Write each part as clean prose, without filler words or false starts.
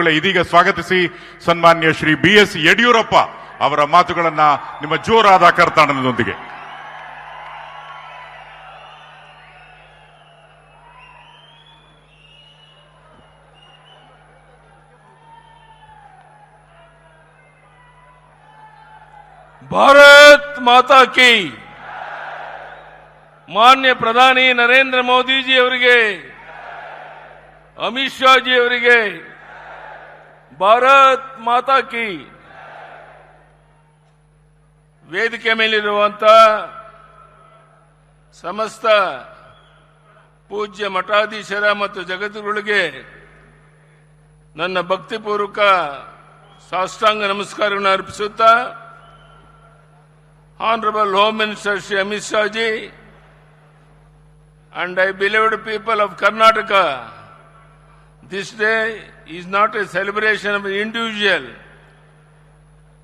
ಬಂಧುಗಳೇ, ಇದೀಗ ಸ್ವಾಗತಿಸಿ ಸನ್ಮಾನ್ಯ ಶ್ರೀ BS ಯಡಿಯೂರಪ್ಪ ಅವರ ಮಾತುಗಳನ್ನ ನಿಮ್ಮ ಜೋರಾದ ಕರ್ತಾಡನದೊಂದಿಗೆ. ಭಾರತ್ ಮಾತಾ ಕಿ. ಮಾನ್ಯ ಪ್ರಧಾನಿ ನರೇಂದ್ರ ಮೋದಿಜಿ ಅವರಿಗೆ, ಅಮಿತ್ ಶಾ ಜಿ ಅವರಿಗೆ ಭಾರತ್ ಮಾತಾ ಕಿ. ವೇದಿಕೆ ಮೇಲಿರುವಂತಹ ಸಮಸ್ತ ಪೂಜ್ಯ ಮಠಾಧೀಶರ ಮತ್ತು ಜಗದ್ಗುರುಗಳಿಗೆ ನನ್ನ ಭಕ್ತಿಪೂರ್ವಕ ಸಾಷ್ಟಾಂಗ ನಮಸ್ಕಾರವನ್ನು ಅರ್ಪಿಸುತ್ತಾ, Honorable Home Minister Shri Amit Shah ji and I beloved people of Karnataka, this day is not a celebration of an individual.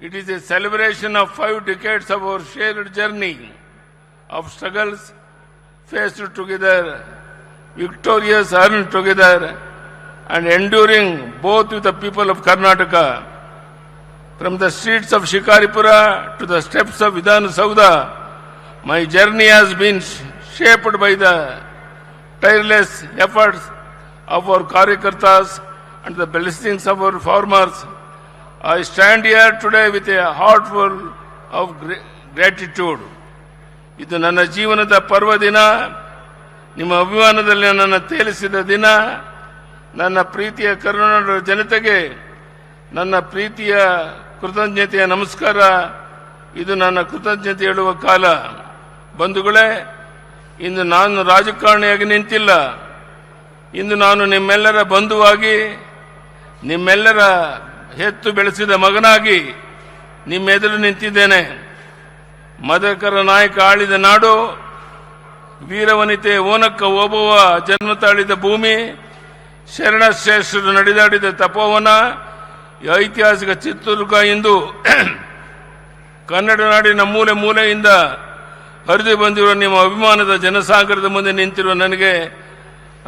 It is a celebration of 5 decades of our shared journey of struggles faced together, victorious earned together, and enduring both with the people of Karnataka. From the streets of Shikaripura to the steps of Vidhan Saudha, my journey has been shaped by the tireless efforts of our Karyakartas and the blessings of our farmers. I stand here today with a heart full of gratitude. ಇದು ನನ್ನ ಜೀವನದ ಪರ್ವ ದಿನ, ನಿಮ್ಮ ಅಭಿಮಾನದಲ್ಲಿ ನನ್ನನ್ನು ತೇಲಿಸಿದ ದಿನ. ನನ್ನ ಪ್ರೀತಿಯ ಕರುನಾಡ ಜನತೆಗೆ ನನ್ನ ಪ್ರೀತಿಯ ಕೃತಜ್ಞತೆಯ ನಮಸ್ಕಾರ. ಇದು ನನ್ನ ಕೃತಜ್ಞತೆ ಹೇಳುವ ಕಾಲ. ಬಂಧುಗಳೇ, ಇಂದು ನಾನು ರಾಜಕಾರಣಿಯಾಗಿ ನಿಂತಿಲ್ಲ. ಇಂದು ನಾನು ನಿಮ್ಮೆಲ್ಲರ ಬಂಧುವಾಗಿ, ನಿಮ್ಮೆಲ್ಲರ ಹೆತ್ತು ಬೆಳೆಸಿದ ಮಗನಾಗಿ ನಿಮ್ಮೆದುರು ನಿಂತಿದ್ದೇನೆ. ಮದಕರ ನಾಯಕ ಆಳಿದ ನಾಡು, ವೀರವನಿತೆ ಓನಕ್ಕ ಓಬವ್ವ ಜನ್ಮ ತಾಳಿದ ಭೂಮಿ, ಶರಣಶ್ರೇಷ್ಠರು ನಡೆದಾಡಿದ ತಪೋವನ, ಐತಿಹಾಸಿಕ ಚಿತ್ರದುರ್ಗ ಇಂದು ಕನ್ನಡ ನಾಡಿನ ಮೂಲೆ ಮೂಲೆಯಿಂದ ಹರಿದು ಬಂದಿರುವ ನಿಮ್ಮ ಅಭಿಮಾನದ ಜನಸಾಗರದ ಮುಂದೆ ನಿಂತಿರುವ ನನಗೆ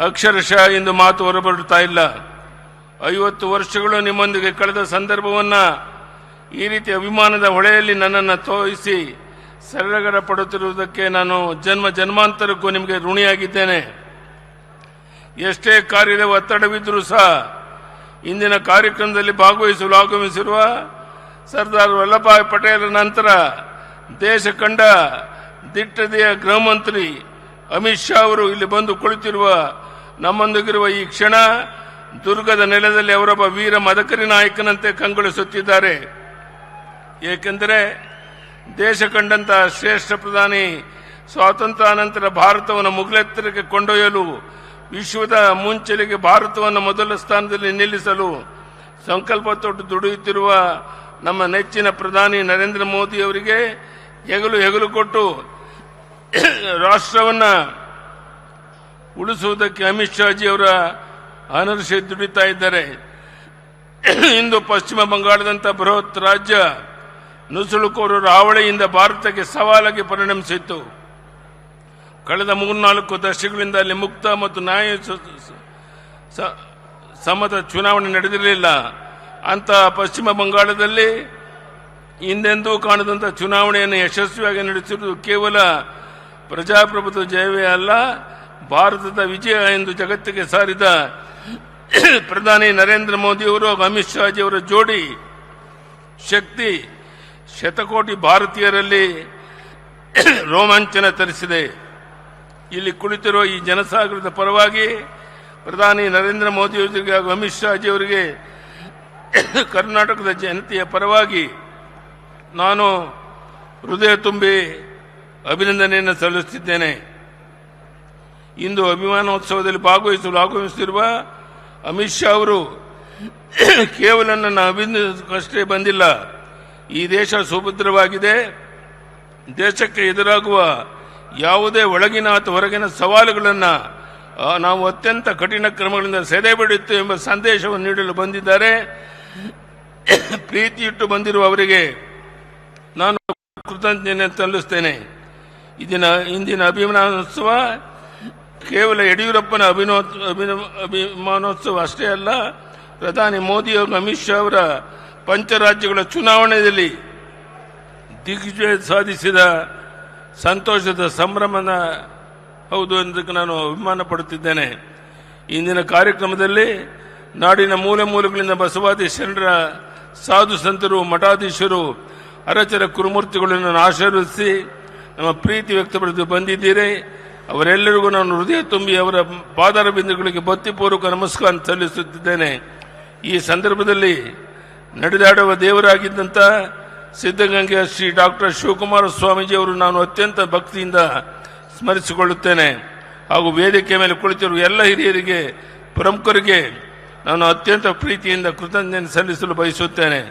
ಅಕ್ಷರಶಃ ಇಂದು ಮಾತು ಹೊರಬರುತ್ತಾ ಇಲ್ಲ. 50 ವರ್ಷಗಳು ನಿಮ್ಮೊಂದಿಗೆ ಕಳೆದ ಸಂದರ್ಭವನ್ನ ಈ ರೀತಿ ಅಭಿಮಾನದ ಹೊಳೆಯಲ್ಲಿ ನನ್ನನ್ನು ತೋರಿಸಿ ಸಡಗರ ಪಡುತ್ತಿರುವುದಕ್ಕೆ ನಾನು ಜನ್ಮ ಜನ್ಮಾಂತರಕ್ಕೂ ನಿಮಗೆ ಋಣಿಯಾಗಿದ್ದೇನೆ. ಎಷ್ಟೇ ಕಾರ್ಯದ ಒತ್ತಡವಿದ್ದರೂ ಸಹ ಇಂದಿನ ಕಾರ್ಯಕ್ರಮದಲ್ಲಿ ಭಾಗವಹಿಸಲು ಆಗಮಿಸಿರುವ ಸರ್ದಾರ್ ವಲ್ಲಭಭಾಯಿ ಪಟೇಲ್ ನಂತರ ದೇಶ ಕಂಡ ದಿಟ್ಟತೆಯ ಗೃಹ ಮಂತ್ರಿ ಅಮಿತ್ ಶಾ ಅವರು ಇಲ್ಲಿ ಬಂದು ಕುಳಿತಿರುವ ನಮ್ಮೊಂದಿಗಿರುವ ಈ ಕ್ಷಣ, ದುರ್ಗದ ನೆಲದಲ್ಲಿ ಅವರೊಬ್ಬ ವೀರ ಮದಕರಿ ನಾಯಕನಂತೆ ಕಂಗೊಳಿಸುತ್ತಿದ್ದಾರೆ. ಏಕೆಂದರೆ ದೇಶ ಕಂಡಂತಹ ಶ್ರೇಷ್ಠ ಪ್ರಧಾನಿ ಸ್ವಾತಂತ್ರ್ಯಾನಂತರ ಭಾರತವನ್ನು ಮುಗಿಲೆತ್ತರಕ್ಕೆ ಕೊಂಡೊಯ್ಯಲು, ವಿಶ್ವದ ಮುಂಚೆಲೆಗೆ ಭಾರತವನ್ನು ಮೊದಲ ಸ್ಥಾನದಲ್ಲಿ ನಿಲ್ಲಿಸಲು ಸಂಕಲ್ಪ ತೊಟ್ಟು ದುಡಿಯುತ್ತಿರುವ ನಮ್ಮ ನೆಚ್ಚಿನ ಪ್ರಧಾನಿ ನರೇಂದ್ರ ಮೋದಿ ಅವರಿಗೆ ಹೆಗಲು ಕೊಟ್ಟು ರಾಷ್ಟ್ರವನ್ನು ಉಳಿಸುವುದಕ್ಕೆ ಅಮಿತ್ ಶಾ ಜಿ ಅವರ ಅನರ್ಷೆ ದುಡಿತಾ ಇದ್ದಾರೆ. ಇಂದು ಪಶ್ಚಿಮ ಬಂಗಾಳದಂಥ ಬೃಹತ್ ರಾಜ್ಯ ನುಸುಳುಕೋರರ ಹಾವಳಿಯಿಂದ ಭಾರತಕ್ಕೆ ಸವಾಲಾಗಿ ಪರಿಣಮಿಸಿತ್ತು. ಕಳೆದ 3-4 ದಶಕಗಳಿಂದ ಅಲ್ಲಿ ಮುಕ್ತ ಮತ್ತು ನ್ಯಾಯ ಸಮ್ಮತ ಚುನಾವಣೆ ನಡೆದಿರಲಿಲ್ಲ. ಅಂತಹ ಪಶ್ಚಿಮ ಬಂಗಾಳದಲ್ಲಿ ಹಿಂದೆಂದೂ ಕಾಣದಂಥ ಚುನಾವಣೆಯನ್ನು ಯಶಸ್ವಿಯಾಗಿ ನಡೆಸಿರುವುದು ಕೇವಲ ಪ್ರಜಾಪ್ರಭುತ್ವ ಜಯವೇ ಅಲ್ಲ, ಭಾರತದ ವಿಜಯ ಎಂದು ಜಗತ್ತಿಗೆ ಸಾರಿದ ಪ್ರಧಾನಿ ನರೇಂದ್ರ ಮೋದಿಯವರು ಹಾಗೂ ಅಮಿತ್ ಶಾ ಜಿ ಅವರ ಜೋಡಿ ಶಕ್ತಿ ಶತಕೋಟಿ ಭಾರತೀಯರಲ್ಲಿ ರೋಮಾಂಚನ ತರಿಸಿದೆ. ಇಲ್ಲಿ ಕುಳಿತಿರುವ ಈ ಜನಸಾಗರದ ಪರವಾಗಿ ಪ್ರಧಾನಿ ನರೇಂದ್ರ ಮೋದಿ ಅವರಿಗೆ ಹಾಗೂ ಅಮಿತ್ ಶಾ ಜಿ ಅವರಿಗೆ ಕರ್ನಾಟಕದ ಜನತೆಯ ಪರವಾಗಿ ನಾನು ಹೃದಯ ತುಂಬಿ ಅಭಿನಂದನೆಯನ್ನು ಸಲ್ಲಿಸುತ್ತಿದ್ದೇನೆ. ಇಂದು ಅಭಿಮಾನೋತ್ಸವದಲ್ಲಿ ಭಾಗವಹಿಸಲು ಆಗಮಿಸುತ್ತಿರುವ ಅಮಿತ್ ಶಾ ಅವರು ಕೇವಲ ನನ್ನ ಅಭಿನಂದನೆಗಷ್ಟೇ ಬಂದಿಲ್ಲ. ಈ ದೇಶ ಸುಭದ್ರವಾಗಿದೆ. ದೇಶಕ್ಕೆ ಎದುರಾಗುವ ಯಾವುದೇ ಒಳಗಿನ ಅಥವಾ ಹೊರಗಿನ ಸವಾಲುಗಳನ್ನು ನಾವು ಅತ್ಯಂತ ಕಠಿಣ ಕ್ರಮಗಳಿಂದ ಸೆದೆಬಿಡುತ್ತೇವೆ ಎಂಬ ಸಂದೇಶವನ್ನು ನೀಡಲು ಬಂದಿದ್ದಾರೆ. ಪ್ರೀತಿಯಿಟ್ಟು ಬಂದಿರುವ ಅವರಿಗೆ ನಾನು ಕೃತಜ್ಞತೆ ಸಲ್ಲಿಸುತ್ತೇನೆ. ಇಂದಿನ ಅಭಿಮಾನೋತ್ಸವ ಕೇವಲ ಯಡಿಯೂರಪ್ಪನ ಅಭಿಮಾನೋತ್ಸವ ಅಷ್ಟೇ ಅಲ್ಲ, ಪ್ರಧಾನಿ ಮೋದಿ ಅವರು ಅಮಿತ್ ಶಾ ಅವರ ಪಂಚರಾಜ್ಯಗಳ ಚುನಾವಣೆಯಲ್ಲಿ ದಿಗ್ವಿಜಯ ಸಾಧಿಸಿದ ಸಂತೋಷದ ಸಂಭ್ರಮದ ಹೌದು ಎಂದಕ್ಕೆ ನಾನು ಅಭಿಮಾನ ಪಡುತ್ತಿದ್ದೇನೆ. ಇಂದಿನ ಕಾರ್ಯಕ್ರಮದಲ್ಲಿ ನಾಡಿನ ಮೂಲೆ ಮೂಲೆಗಳಿಂದ ಬಸವಾದಿ ಶರಣರ ಸಾಧು ಸಂತರು, ಮಠಾಧೀಶರು, ಅರಚರ ಕುರುಮೂರ್ತಿಗಳನ್ನು ಆಶೀರ್ವದಿಸಿ ನಮ್ಮ ಪ್ರೀತಿ ವ್ಯಕ್ತಪಡಿಸಿ ಬಂದಿದ್ದೀರಿ. ಅವರೆಲ್ಲರಿಗೂ ನಾನು ಹೃದಯ ತುಂಬಿ ಅವರ ಪಾದಾರ ಬಿಂದುಗಳಿಗೆ ಭಕ್ತಿಪೂರ್ವಕ ನಮಸ್ಕಾರ ಸಲ್ಲಿಸುತ್ತಿದ್ದೇನೆ. ಈ ಸಂದರ್ಭದಲ್ಲಿ ನಡೆದಾಡುವ ದೇವರಾಗಿದ್ದಂಥ ಸಿದ್ಧಗಂಗೆಯ ಶ್ರೀ ಡಾಕ್ಟರ್ ಶಿವಕುಮಾರ ಸ್ವಾಮೀಜಿಯವರು ನಾನು ಅತ್ಯಂತ ಭಕ್ತಿಯಿಂದ ಸ್ಮರಿಸಿಕೊಳ್ಳುತ್ತೇನೆ. ಹಾಗೂ ವೇದಿಕೆ ಮೇಲೆ ಕುಳಿತಿರುವ ಎಲ್ಲ ಹಿರಿಯರಿಗೆ, ಪ್ರಮುಖರಿಗೆ ನಾನು ಅತ್ಯಂತ ಪ್ರೀತಿಯಿಂದ ಕೃತಜ್ಞತೆ ಸಲ್ಲಿಸಲು ಬಯಸುತ್ತೇನೆ.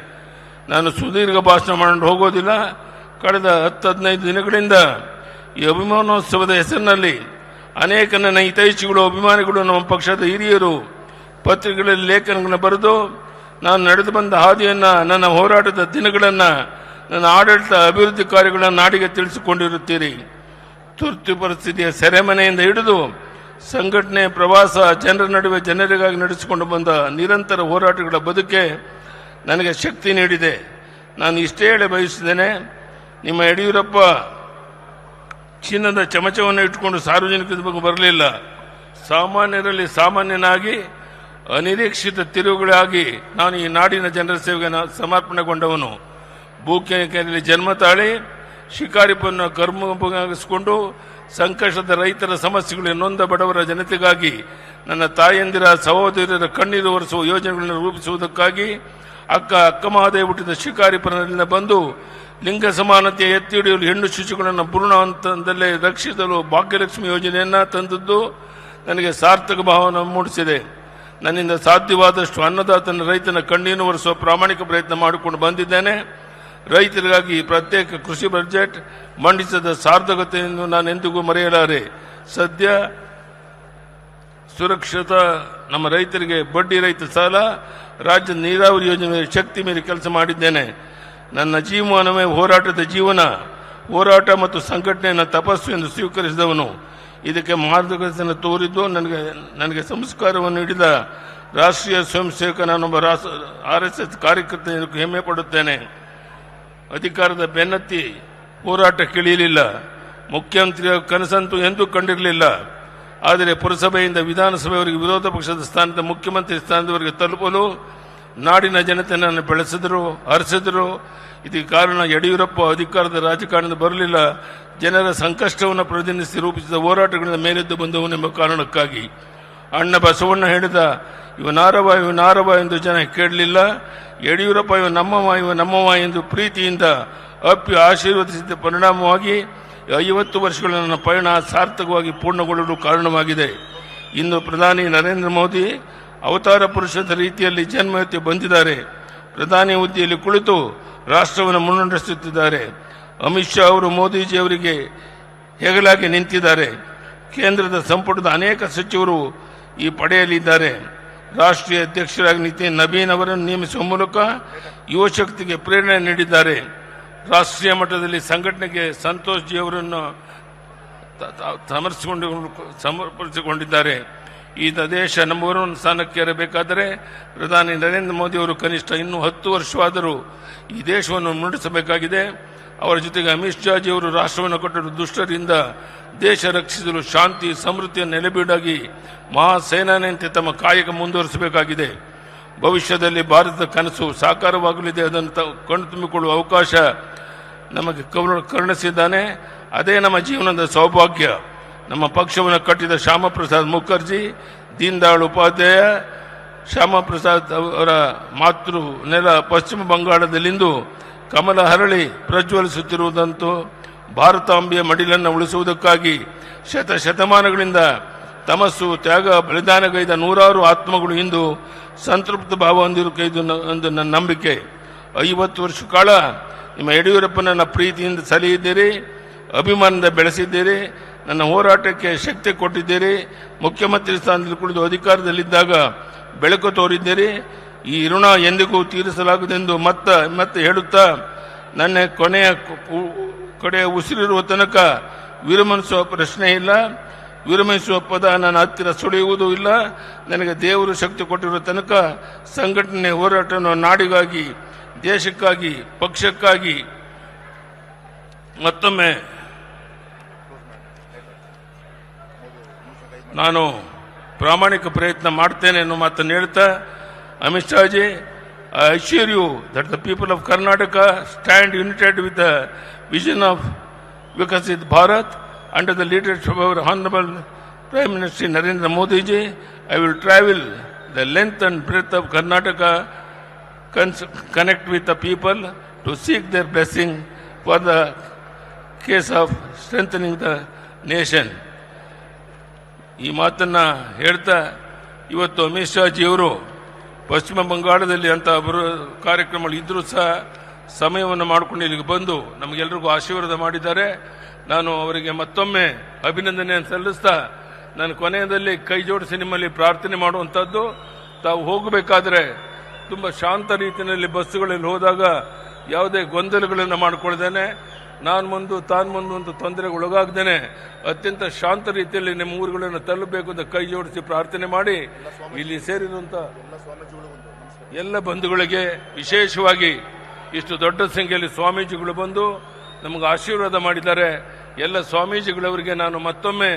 ನಾನು ಸುದೀರ್ಘ ಭಾಷಣ ಮಾಡಲು ಹೋಗೋದಿಲ್ಲ. ಕಳೆದ 10-15 ದಿನಗಳಿಂದ ಈ ಅಭಿಮಾನೋತ್ಸವದ ಹೆಸರಿನಲ್ಲಿ ಅನೇಕ ನನ್ನ ಹಿತೈಷಿಗಳು, ಅಭಿಮಾನಿಗಳು, ನಮ್ಮ ಪಕ್ಷದ ಹಿರಿಯರು ಪತ್ರಿಕೆಗಳಲ್ಲಿ ಲೇಖನಗಳನ್ನು ಬರೆದು ನಾನು ನಡೆದು ಬಂದ ಹಾದಿಯನ್ನು, ನನ್ನ ಹೋರಾಟದ ದಿನಗಳನ್ನು, ನನ್ನ ಆಡಳಿತ ಅಭಿವೃದ್ಧಿ ಕಾರ್ಯಗಳನ್ನು ನಾಡಿಗೆ ತಿಳಿಸಿಕೊಂಡಿರುತ್ತೀರಿ. ತುರ್ತು ಪರಿಸ್ಥಿತಿಯ ಸೆರೆಮನೆಯಿಂದ ಹಿಡಿದು ಸಂಘಟನೆ, ಪ್ರವಾಸ, ಜನರ ನಡುವೆ ಜನರಿಗಾಗಿ ನಡೆಸಿಕೊಂಡು ಬಂದ ನಿರಂತರ ಹೋರಾಟಗಳ ಬದುಕೆ ನನಗೆ ಶಕ್ತಿ ನೀಡಿದೆ. ನಾನು ಇಷ್ಟೇ ಹೇಳಿ ಬಯಸಿದ್ದೇನೆ, ನಿಮ್ಮ ಯಡಿಯೂರಪ್ಪ ಚಿನ್ನದ ಚಮಚವನ್ನು ಇಟ್ಟುಕೊಂಡು ಸಾರ್ವಜನಿಕರ ಬಗ್ಗೆ ಬರಲಿಲ್ಲ. ಸಾಮಾನ್ಯರಲ್ಲಿ ಸಾಮಾನ್ಯನಾಗಿ ಅನಿರೀಕ್ಷಿತ ತಿರುವುಗಳಾಗಿ ನಾನು ಈ ನಾಡಿನ ಜನರ ಸೇವೆಗೆ ಸಮರ್ಪಣೆಗೊಂಡವನು. ಭೂಕೇರಿಯಲ್ಲಿ ಜನ್ಮ ತಾಳಿ ಶಿಕಾರಿಪನ್ನು ಕರ್ಮವಾಗಿಸಿಕೊಂಡು ಸಂಕಷ್ಟದ ರೈತರ ಸಮಸ್ಯೆಗಳು, ನೊಂದ ಬಡವರ ಜನತೆಗಾಗಿ, ನನ್ನ ತಾಯಂದಿರ ಸಹೋದರರ ಕಣ್ಣೀರು ಒರೆಸುವ ಯೋಜನೆಗಳನ್ನು ರೂಪಿಸುವುದಕ್ಕಾಗಿ ಅಕ್ಕ ಮಹಾದೇವ ಹುಟ್ಟಿದ ಶಿಕಾರಿಪುರದಿಂದ ಬಂದು ಲಿಂಗ ಸಮಾನತೆಯ ಎತ್ತಿ ಹಿಡಿಯಲು ಹೆಣ್ಣು ಶಿಶುಗಳನ್ನು ಭ್ರೂಣ ಹಂತದಲ್ಲೇ ರಕ್ಷಿಸಲು ಭಾಗ್ಯಲಕ್ಷ್ಮಿ ಯೋಜನೆಯನ್ನು ತಂದದ್ದು ನನಗೆ ಸಾರ್ಥಕ ಭಾವನೆ ಮೂಡಿಸಿದೆ. ನನ್ನಿಂದ ಸಾಧ್ಯವಾದಷ್ಟು ಅನ್ನದಾತನ, ರೈತನ ಕಣ್ಣೀರು ಒರೆಸುವ ಪ್ರಾಮಾಣಿಕ ಪ್ರಯತ್ನ ಮಾಡಿಕೊಂಡು ಬಂದಿದ್ದೇನೆ. ರೈತರಿಗಾಗಿ ಪ್ರತ್ಯೇಕ ಕೃಷಿ ಬಜೆಟ್ ಮಂಡಿಸಿದ ಸಾರ್ಥಕತೆಯನ್ನು ನಾನು ಎಂದಿಗೂ ಮರೆಯಲಾರೆ. ಸದ್ಯ ಸುರಕ್ಷಿತ ನಮ್ಮ ರೈತರಿಗೆ ಬಡ್ಡಿ ರಹಿತ ಸಾಲ, ರಾಜ್ಯದ ನೀರಾವರಿ ಯೋಜನೆ ಶಕ್ತಿ ಮೀರಿ ಕೆಲಸ ಮಾಡಿದ್ದೇನೆ. ನನ್ನ ಜೀವನವೇ ಹೋರಾಟದ ಜೀವನ. ಹೋರಾಟ ಮತ್ತು ಸಂಘಟನೆಯನ್ನು ತಪಸ್ಸು ಎಂದು ಸ್ವೀಕರಿಸಿದವನು. ಇದಕ್ಕೆ ಮಾರ್ಗದರ್ಶನ ತೋರಿದ್ದು ನನಗೆ ಸಂಸ್ಕಾರವನ್ನು ನೀಡಿದ ರಾಷ್ಟ್ರೀಯ ಸ್ವಯಂ ಸೇವಕ, ನಾನೊಬ್ಬ RSS ಕಾರ್ಯಕರ್ತ ಹೆಮ್ಮೆ ಪಡುತ್ತೇನೆ. ಅಧಿಕಾರದ ಬೆನ್ನತ್ತಿ ಹೋರಾಟಕ್ಕಿಳಿಯಲಿಲ್ಲ. ಮುಖ್ಯಮಂತ್ರಿಯ ಕನಸಂತೂ ಎಂದೂ ಕಂಡಿರಲಿಲ್ಲ. ಆದರೆ ಪುರಸಭೆಯಿಂದ ವಿಧಾನಸಭೆಯವರೆಗೆ ವಿರೋಧ ಪಕ್ಷದ ಸ್ಥಾನದ ಮುಖ್ಯಮಂತ್ರಿ ಸ್ಥಾನದವರೆಗೆ ತಲುಪಲು ನಾಡಿನ ಜನತೆ ನನ್ನ ಬೆಳೆಸಿದರು, ಹರಿಸಿದರು. ಇದಕ್ಕೆ ಕಾರಣ ಯಡಿಯೂರಪ್ಪ ಅಧಿಕಾರದ ರಾಜಕಾರಣದ ಬರಲಿಲ್ಲ, ಜನರ ಸಂಕಷ್ಟವನ್ನು ಪ್ರತಿನಿಧಿಸಿ ರೂಪಿಸಿದ ಹೋರಾಟಗಳಿಂದ ಮೇಲೆದ್ದು ಬಂದವನೆಂಬ ಕಾರಣಕ್ಕಾಗಿ. ಅಣ್ಣ ಬಸವಣ್ಣ ಹೇಳಿದ ಇವ ನಾರವ ಎಂದು ಜನ ಕೇಳಲಿಲ್ಲ. ಯಡಿಯೂರಪ್ಪ ಇವ ನಮ್ಮವ ಎಂದು ಪ್ರೀತಿಯಿಂದ ಅಪ್ಪಿ ಆಶೀರ್ವದಿಸಿದ ಪರಿಣಾಮವಾಗಿ 50 ವರ್ಷಗಳ ನನ್ನ ಪಯಣ ಸಾರ್ಥಕವಾಗಿ ಪೂರ್ಣಗೊಳ್ಳಲು ಕಾರಣವಾಗಿದೆ. ಇಂದು ಪ್ರಧಾನಿ ನರೇಂದ್ರ ಮೋದಿ ಅವತಾರ ಪುರುಷದ ರೀತಿಯಲ್ಲಿ ಜನ್ಮವೆತ್ತಿ ಬಂದಿದ್ದಾರೆ. ಪ್ರಧಾನಿ ಹುದ್ದೆಯಲ್ಲಿ ಕುಳಿತು ರಾಷ್ಟ್ರವನ್ನು ಮುನ್ನಡೆಸುತ್ತಿದ್ದಾರೆ. ಅಮಿತ್ ಶಾ ಅವರು ಮೋದಿಜಿಯವರಿಗೆ ಹೆಗಲಾಗಿ ನಿಂತಿದ್ದಾರೆ. ಕೇಂದ್ರದ ಸಂಪುಟದ ಅನೇಕ ಸಚಿವರು ಈ ಪಡೆಯಲಿದ್ದಾರೆ. ರಾಷ್ಟ್ರೀಯ ಅಧ್ಯಕ್ಷರಾಗಿ ನಿತಿನ್ ನಬೀನ್ ಅವರನ್ನು ನೇಮಿಸುವ ಮೂಲಕ ಯುವಶಕ್ತಿಗೆ ಪ್ರೇರಣೆ ನೀಡಿದ್ದಾರೆ. ರಾಷ್ಟ್ರೀಯ ಮಟ್ಟದಲ್ಲಿ ಸಂಘಟನೆಗೆ ಸಂತೋಷ್ ಜಿ ಅವರನ್ನು ಸಮರ್ಪಿಸಿಕೊಂಡಿದ್ದಾರೆ. ಈ ದೇಶ ನಂಬರ್ 1 ಸ್ಥಾನಕ್ಕೆ ಏರಬೇಕಾದರೆ ಪ್ರಧಾನಿ ನರೇಂದ್ರ ಮೋದಿ ಅವರು ಕನಿಷ್ಠ ಇನ್ನೂ 10 ವರ್ಷವಾದರೂ ಈ ದೇಶವನ್ನು ಮುನ್ನಡೆಸಬೇಕಾಗಿದೆ. ಅವರ ಜೊತೆಗೆ ಅಮಿತ್ ಶಾ ಜಿ ಅವರು ರಾಷ್ಟ್ರವನ್ನು ಕಟ್ಟಲು ದುಷ್ಟರಿಂದ ದೇಶ ರಕ್ಷಿಸಲು ಶಾಂತಿ ಸಮೃದ್ಧಿಯ ನೆಲೆಬೀಡಾಗಿ ಮಹಾಸೇನಾನಿಯಂತೆ ತಮ್ಮ ಕಾಯಕ ಮುಂದುವರಿಸಬೇಕಾಗಿದೆ. ಭವಿಷ್ಯದಲ್ಲಿ ಭಾರತದ ಕನಸು ಸಾಕಾರವಾಗಲಿದೆ. ಅದನ್ನು ಕಣ್ತುಂಬಿಕೊಳ್ಳುವ ಅವಕಾಶ ನಮಗೆ ಕರುಣಿಸಿದ್ದಾನೆ. ಅದೇ ನಮ್ಮ ಜೀವನದ ಸೌಭಾಗ್ಯ. ನಮ್ಮ ಪಕ್ಷವನ್ನು ಕಟ್ಟಿದ ಶ್ಯಾಮ ಪ್ರಸಾದ್ ಮುಖರ್ಜಿ, ದೀನ್ ದಯಾಳ್ ಉಪಾಧ್ಯಾಯ, ಶ್ಯಾಮ ಪ್ರಸಾದ್ ಅವರ ಮಾತೃ ನೆಲ ಪಶ್ಚಿಮ ಬಂಗಾಳದಲ್ಲಿಂದು ಕಮಲ ಹರಳಿ ಪ್ರಜ್ವಲಿಸುತ್ತಿರುವುದಂತೂ ಭಾರತಾಂಬೆಯ ಮಡಿಲನ್ನು ಉಳಿಸುವುದಕ್ಕಾಗಿ ಶತಮಾನಗಳಿಂದ ತಮಸ್ಸು, ತ್ಯಾಗ, ಬಲಿದಾನಗೈದ ನೂರಾರು ಆತ್ಮಗಳು ಇಂದು ಸಂತೃಪ್ತ ಭಾವ ಹೊಂದಿರುವುದು ಎಂದು ನನ್ನ ನಂಬಿಕೆ. 50 ವರ್ಷ ಕಾಲ ನಿಮ್ಮ ಯಡಿಯೂರಪ್ಪನನ್ನ ಪ್ರೀತಿಯಿಂದ ಸಲಹಿದ್ದೀರಿ, ಅಭಿಮಾನದಿಂದ ಬೆಳೆಸಿದ್ದೀರಿ, ನನ್ನ ಹೋರಾಟಕ್ಕೆ ಶಕ್ತಿ ಕೊಟ್ಟಿದ್ದೀರಿ. ಮುಖ್ಯಮಂತ್ರಿ ಸ್ಥಾನದಲ್ಲಿ ಕುಳಿತು ಅಧಿಕಾರದಲ್ಲಿದ್ದಾಗ ಬೆಳಕು ತೋರಿದ್ದೀರಿ. ಈ ಋಣ ಎಂದಿಗೂ ತೀರಿಸಲಾಗದೆಂದು ಮತ್ತೆ ಹೇಳುತ್ತಾ ನನ್ನ ಕಡೆಯ ಉಸಿರಿರುವ ತನಕ ವಿರಮಣಿಸುವ ಪ್ರಶ್ನೆ ಇಲ್ಲ. ವಿರಮಿಸುವ ಪದ ನನ್ನ ಹತ್ತಿರ ಸುಳಿಯುವುದೂ ಇಲ್ಲ. ನನಗೆ ದೇವರು ಶಕ್ತಿ ಕೊಟ್ಟಿರುವ ತನಕ ಸಂಘಟನೆ ಹೋರಾಟವನ್ನು ನಾಡಿಗಾಗಿ, ದೇಶಕ್ಕಾಗಿ, ಪಕ್ಷಕ್ಕಾಗಿ ಮತ್ತೊಮ್ಮೆ ನಾನು ಪ್ರಾಮಾಣಿಕ ಪ್ರಯತ್ನ ಮಾಡ್ತೇನೆ ಅನ್ನೋ ಮಾತನ್ನು ಹೇಳ್ತಾ, Amit Shaji, I assure you that the people of Karnataka stand united with the vision of Vikasit Bharat under the leadership of our Honorable Prime Minister Narendra Modi ji. I will travel the length and breadth of Karnataka, connect with the people to seek their blessing for the case of strengthening the nation. ಈ ಮಾತನ್ನ ಹೇಳ್ತಾ ಇವತ್ತು ಅಮಿತ್ ಶಾ ಜಿಯವರು ಪಶ್ಚಿಮ ಬಂಗಾಳದಲ್ಲಿ ಅಂತ ಕಾರ್ಯಕ್ರಮಗಳು ಇದ್ರೂ ಸಹ ಸಮಯವನ್ನು ಮಾಡಿಕೊಂಡು ಇಲ್ಲಿಗೆ ಬಂದು ನಮಗೆಲ್ಲರಿಗೂ ಆಶೀರ್ವಾದ ಮಾಡಿದ್ದಾರೆ. ನಾನು ಅವರಿಗೆ ಮತ್ತೊಮ್ಮೆ ಅಭಿನಂದನೆಯನ್ನು ಸಲ್ಲಿಸ್ತಾ, ನಾನು ಕೊನೆಯದಲ್ಲಿ ಕೈ ಜೋಡಿಸಿ ನಿಮ್ಮಲ್ಲಿ ಪ್ರಾರ್ಥನೆ ಮಾಡುವಂಥದ್ದು, ತಾವು ಹೋಗಬೇಕಾದ್ರೆ ತುಂಬ ಶಾಂತ ರೀತಿಯಲ್ಲಿ ಬಸ್ಸುಗಳಲ್ಲಿ ಹೋದಾಗ ಯಾವುದೇ ಗೊಂದಲಗಳನ್ನು ಮಾಡಿಕೊಳ್ದೇನೆ, ನಾನು ಮುಂದೆ ತಾನು ಮುಂದೆ ಒಂದು ತೊಂದರೆಗೆ ಒಳಗಾಗ್ದೇನೆ ಅತ್ಯಂತ ಶಾಂತ ರೀತಿಯಲ್ಲಿ ನಿಮ್ಮ ಊರುಗಳನ್ನು ತಲುಪಬೇಕು ಅಂತ ಕೈ ಜೋಡಿಸಿ ಪ್ರಾರ್ಥನೆ ಮಾಡಿ, ಇಲ್ಲಿ ಸೇರಿರುವಂಥ ಎಲ್ಲ ಬಂಧುಗಳಿಗೆ, ವಿಶೇಷವಾಗಿ ಇಷ್ಟು ದೊಡ್ಡ ಸಂಖ್ಯೆಯಲ್ಲಿ ಸ್ವಾಮೀಜಿಗಳು ಬಂದು ನಮಗೆ ಆಶೀರ್ವಾದ ಮಾಡಿದ್ದಾರೆ. ಎಲ್ಲ ಸ್ವಾಮೀಜಿಗಳವರಿಗೆ ನಾನು ಮತ್ತೊಮ್ಮೆ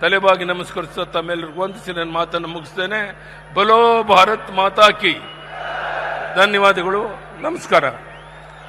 ತಲೆಬಾಗಿ ನಮಸ್ಕರಿಸುತ್ತಾ ತಮ್ಮೆಲ್ಲರಿಗೂ ವಂದಿಸಿ ನನ್ನ ಮಾತನ್ನು ಮುಗಿಸ್ತೇನೆ. ಬಲೋ ಭಾರತ್ ಮಾತಾ ಕಿ. ಧನ್ಯವಾದಗಳು. ನಮಸ್ಕಾರ.